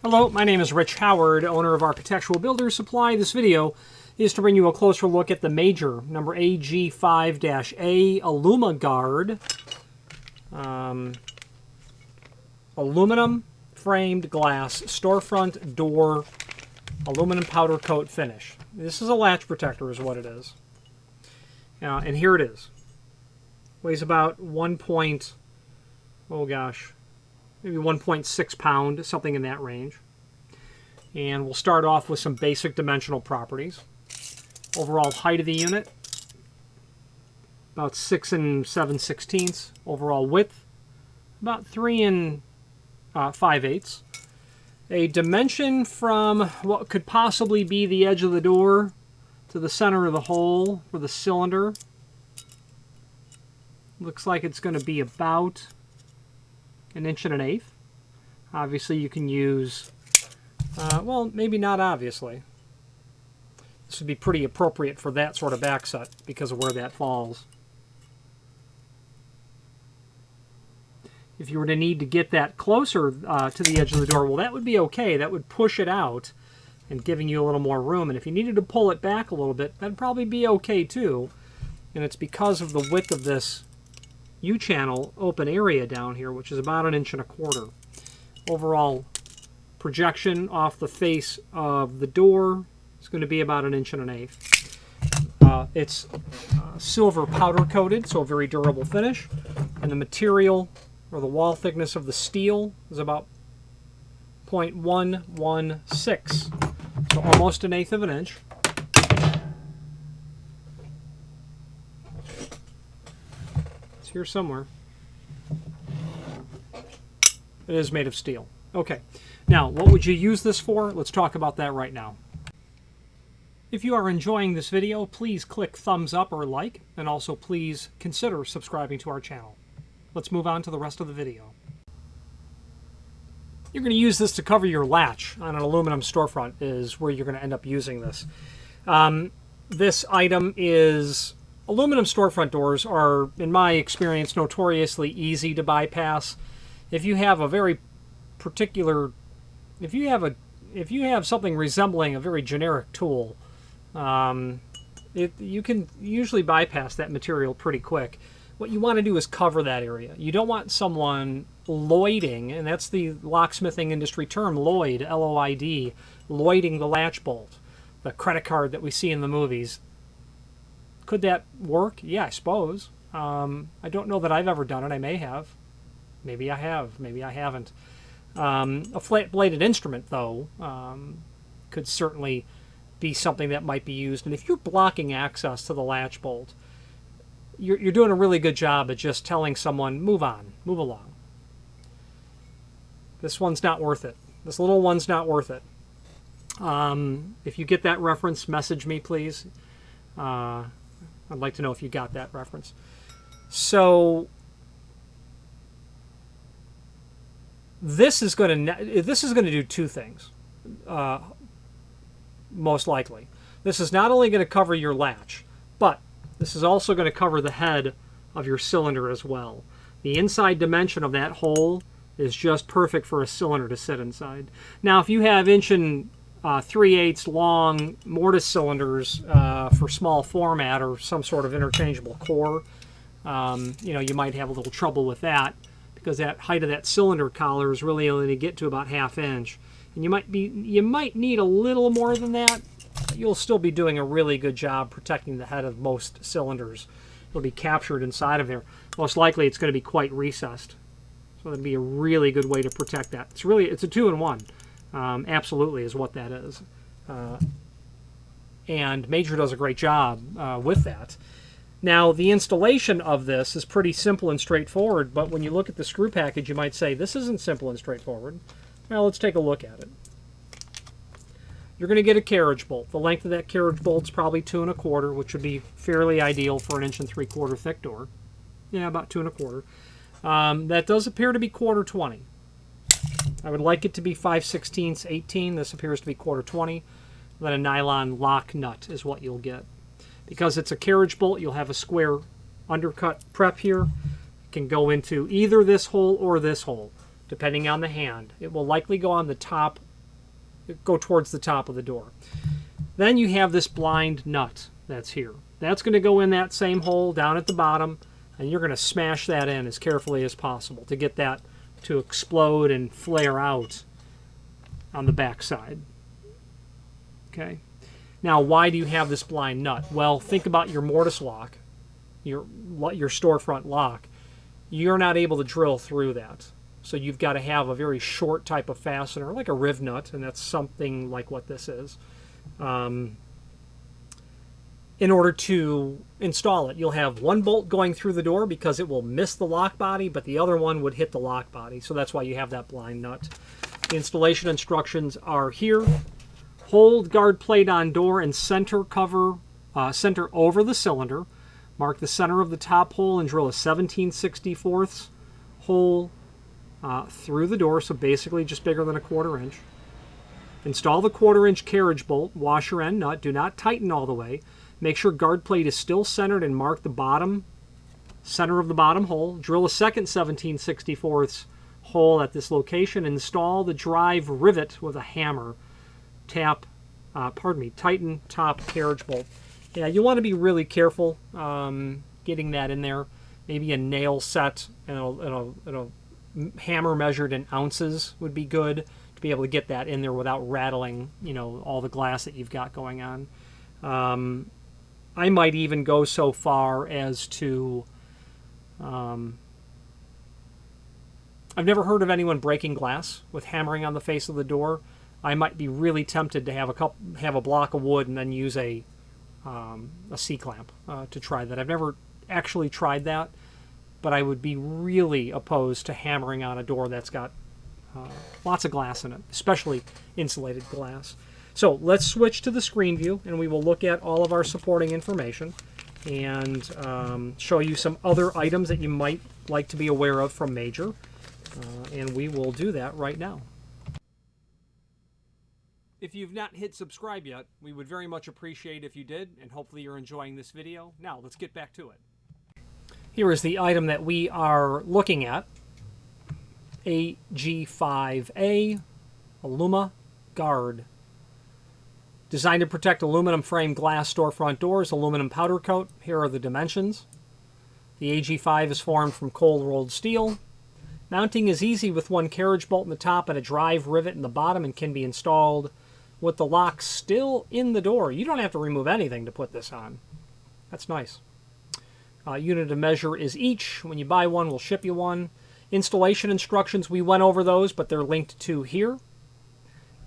Hello, my name is Rich Howard, owner of Architectural Builders Supply. This video is to bring you a closer look at the major number AG5-A Aluma guard. Aluminum framed glass storefront door aluminum powder coat finish. This is a latch protector is what it is. And here it is. Weighs about maybe 1.6 pound, something in that range. And we'll start off with some basic dimensional properties. Overall height of the unit, about 6 7/16. Overall width, about 3 5/8. A dimension from what could possibly be the edge of the door to the center of the hole for the cylinder. Looks like it's going to be about 1 1/8 inches. Obviously you can use, well, maybe not obviously. This would be pretty appropriate for that sort of back set because of where that falls. If you were to need to get that closer to the edge of the door, well, that would be okay. That would push it out and giving you a little more room. And if you needed to pull it back a little bit, that'd probably be okay too. And it's because of the width of this U-channel open area down here, which is about 1.25 inches. Overall projection off the face of the door is going to be about 1.1 inches. It's silver powder coated, so a very durable finish. And the material, or the wall thickness of the steel, is about 0.116, so almost 1/8 of an inch. It's here somewhere. It is made of steel. Okay, now what would you use this for? Let's talk about that right now. If you are enjoying this video, please click thumbs up or like, and also please consider subscribing to our channel. Let's move on to the rest of the video. You're going to use this to cover your latch on an aluminum storefront is where you're going to end up using this. This item is, aluminum storefront doors are, in my experience, notoriously easy to bypass. If you have a very particular, if you have something resembling a very generic tool, you can usually bypass that material pretty quick. What you want to do is cover that area. You don't want someone lloyding, and that's the locksmithing industry term, lloyd, L-O-I-D, lloyding the latch bolt, the credit card that we see in the movies. Could that work? Yeah, I suppose. I don't know that I've ever done it. I may have. Maybe I have. Maybe I haven't. A flat-bladed instrument, though, could certainly be something that might be used. And if you're blocking access to the latch bolt, you're doing a really good job at just telling someone, move on, move along. This one's not worth it. This little one's not worth it. If you get that reference, message me, please. I'd like to know if you got that reference. So this is going to do two things, most likely. This is not only going to cover your latch, but this is also going to cover the head of your cylinder as well. The inside dimension of that hole is just perfect for a cylinder to sit inside. Now, if you have 1 3/8 long mortise cylinders for small format or some sort of interchangeable core, you might have a little trouble with that because that height of that cylinder collar is really only to get to about 1/2 inch. And you might need a little more than that. You'll still be doing a really good job protecting the head of most cylinders. It'll be captured inside of there. Most likely it's going to be quite recessed. So that'd be a really good way to protect that. It's a 2-in-1. Absolutely is what that is. And Major does a great job with that. Now, the installation of this is pretty simple and straightforward, but when you look at the screw package, you might say, this isn't simple and straightforward. Well, let's take a look at it. You're going to get a carriage bolt. The length of that carriage bolt is probably 2 1/4, which would be fairly ideal for 1 3/4 inch thick door. Yeah, about 2 1/4. That does appear to be 1/4 I would like it to be 5/16 18. This appears to be 1/4. Then a nylon lock nut is what you'll get. Because it's a carriage bolt, you'll have a square undercut prep here. It can go into either this hole or this hole, depending on the hand. It will likely go on the top go towards the top of the door. Then you have this blind nut that's here. That's going to go in that same hole down at the bottom, and you're going to smash that in as carefully as possible to get that to explode and flare out on the back side. Okay. Now, why do you have this blind nut? Well, think about your mortise lock, your storefront lock. You're not able to drill through that. So you've got to have a very short type of fastener, like a riv nut, and that's something like what this is. In order to install it, you'll have one bolt going through the door because it will miss the lock body, but the other one would hit the lock body. So that's why you have that blind nut. The installation instructions are here. Hold guard plate on door and center over the cylinder. Mark the center of the top hole and drill a 17/64 hole through the door, so basically just bigger than a 1/4 inch. Install the 1/4 inch carriage bolt, washer end nut. Do not tighten all the way. Make sure guard plate is still centered and mark the center of the bottom hole. Drill a second 17/64 hole at this location. Install the drive rivet with a hammer. Tighten top carriage bolt. Yeah, you want to be really careful getting that in there. Maybe a nail set and a hammer measured in ounces would be good to be able to get that in there without rattling, all the glass that you've got going on. I might even go so far as to, I've never heard of anyone breaking glass with hammering on the face of the door. I might be really tempted to have a block of wood and then use a C-clamp to try that. I've never actually tried that, but I would be really opposed to hammering on a door that's got lots of glass in it, especially insulated glass. So let's switch to the screen view, and we will look at all of our supporting information and show you some other items that you might like to be aware of from Major, and we will do that right now. If you've not hit subscribe yet, we would very much appreciate if you did, and hopefully you're enjoying this video. Now, let's get back to it. Here is the item that we are looking at. AG5A Aluma Guard. Designed to protect aluminum frame glass storefront doors, aluminum powder coat. Here are the dimensions. The AG5 is formed from cold rolled steel. Mounting is easy with one carriage bolt in the top and a drive rivet in the bottom, and can be installed with the lock still in the door. You don't have to remove anything to put this on. That's nice. Unit of measure is each. When you buy one, we'll ship you one. Installation instructions, we went over those, but they're linked to here.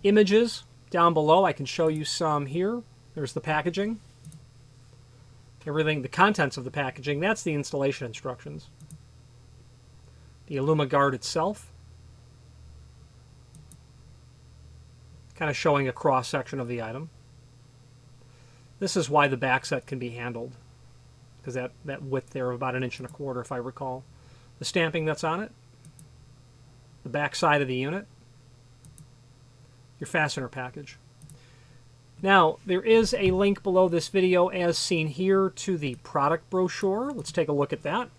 Images down below, I can show you some here. There's the packaging. Everything, the contents of the packaging, that's the installation instructions. The Aluma guard itself. Kind of showing a cross-section of the item. This is why the back set can be handled, because that width there of about 1.25 inches, if I recall. The stamping that's on it, the back side of the unit, your fastener package. Now, there is a link below this video, as seen here, to the product brochure. Let's take a look at that.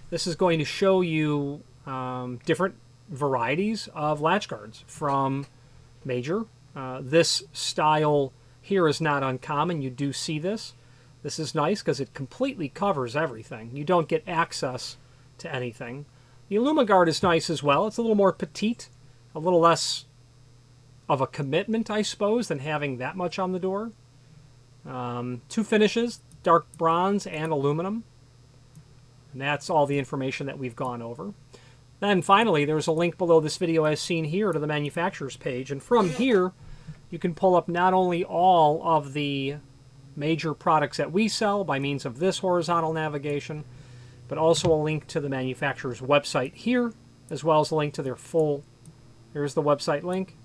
This is going to show you different varieties of latch guards from Major. This style here is not uncommon. You do see this. This is nice because it completely covers everything. You don't get access to anything. The Aluma guard is nice as well. It's a little more petite, a little less of a commitment, I suppose, than having that much on the door. Two finishes, dark bronze and aluminum. And that's all the information that we've gone over. Then finally, there's a link below this video, as seen here, to the manufacturer's page. And from here, you can pull up not only all of the Major products that we sell by means of this horizontal navigation, but also a link to the manufacturer's website here, as well as a link to their full, here's the website link,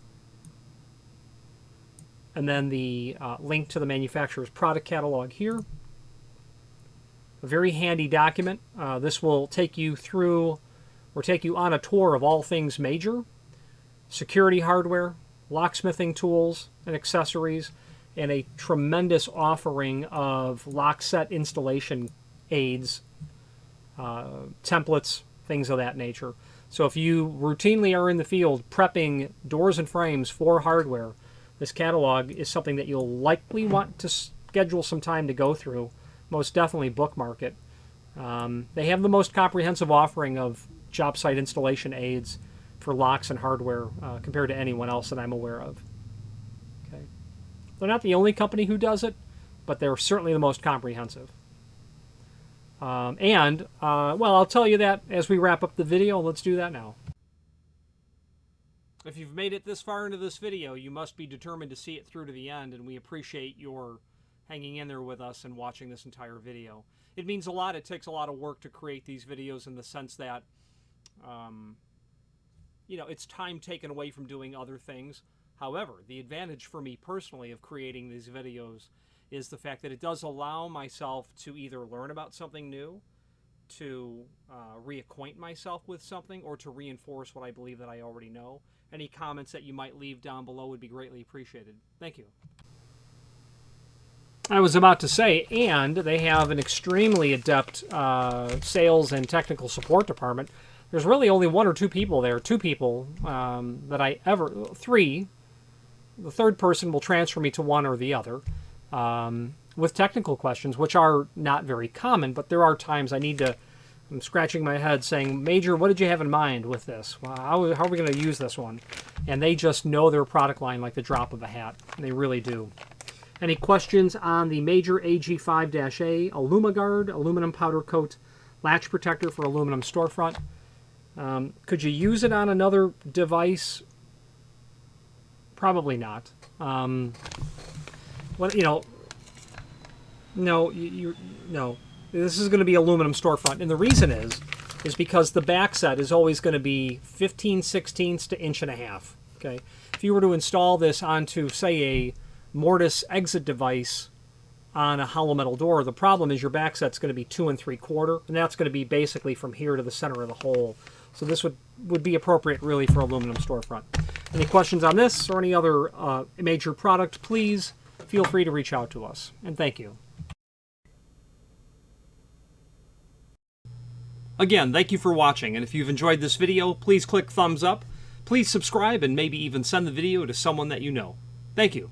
and then the link to the manufacturer's product catalog here. A very handy document. This will take you through, or take you on a tour of all things Major, security hardware, locksmithing tools and accessories, and a tremendous offering of lock set installation aids, templates, things of that nature. So if you routinely are in the field prepping doors and frames for hardware, this catalog is something that you'll likely want to schedule some time to go through. Most definitely bookmark it. They have the most comprehensive offering of job site installation aids for locks and hardware compared to anyone else that I'm aware of. Okay. They're not the only company who does it, but they're certainly the most comprehensive. Well, I'll tell you that as we wrap up the video. Let's do that now. If you've made it this far into this video, you must be determined to see it through to the end, and we appreciate your hanging in there with us and watching this entire video. It means a lot. It takes a lot of work to create these videos in the sense that, it's time taken away from doing other things. However, the advantage for me personally of creating these videos is the fact that it does allow myself to either learn about something new, to reacquaint myself with something, or to reinforce what I believe that I already know. Any comments that you might leave down below would be greatly appreciated. Thank you. I was about to say, and they have an extremely adept sales and technical support department. There's really only one or two people there. Two people three. The third person will transfer me to one or the other with technical questions, which are not very common, but there are times I'm scratching my head saying, Major, what did you have in mind with this? Well, how are we going to use this one? And they just know their product line like the drop of a hat. They really do. Any questions on the Major AG5-A Aluma Guard, aluminum powder coat latch protector for aluminum storefront? Could you use it on another device? Probably not. No. This is going to be aluminum storefront, and the reason is because the back set is always going to be 15/16 to 1.5 inches. Okay, if you were to install this onto, say, a mortise exit device on a hollow metal door, the problem is your back set's going to be 2 3/4, and that's going to be basically from here to the center of the hole. So this would be appropriate really for aluminum storefront. Any questions on this or any other Major product, please feel free to reach out to us. And thank you. Again, thank you for watching, and if you've enjoyed this video, please click thumbs up, please subscribe, and maybe even send the video to someone that you know. Thank you.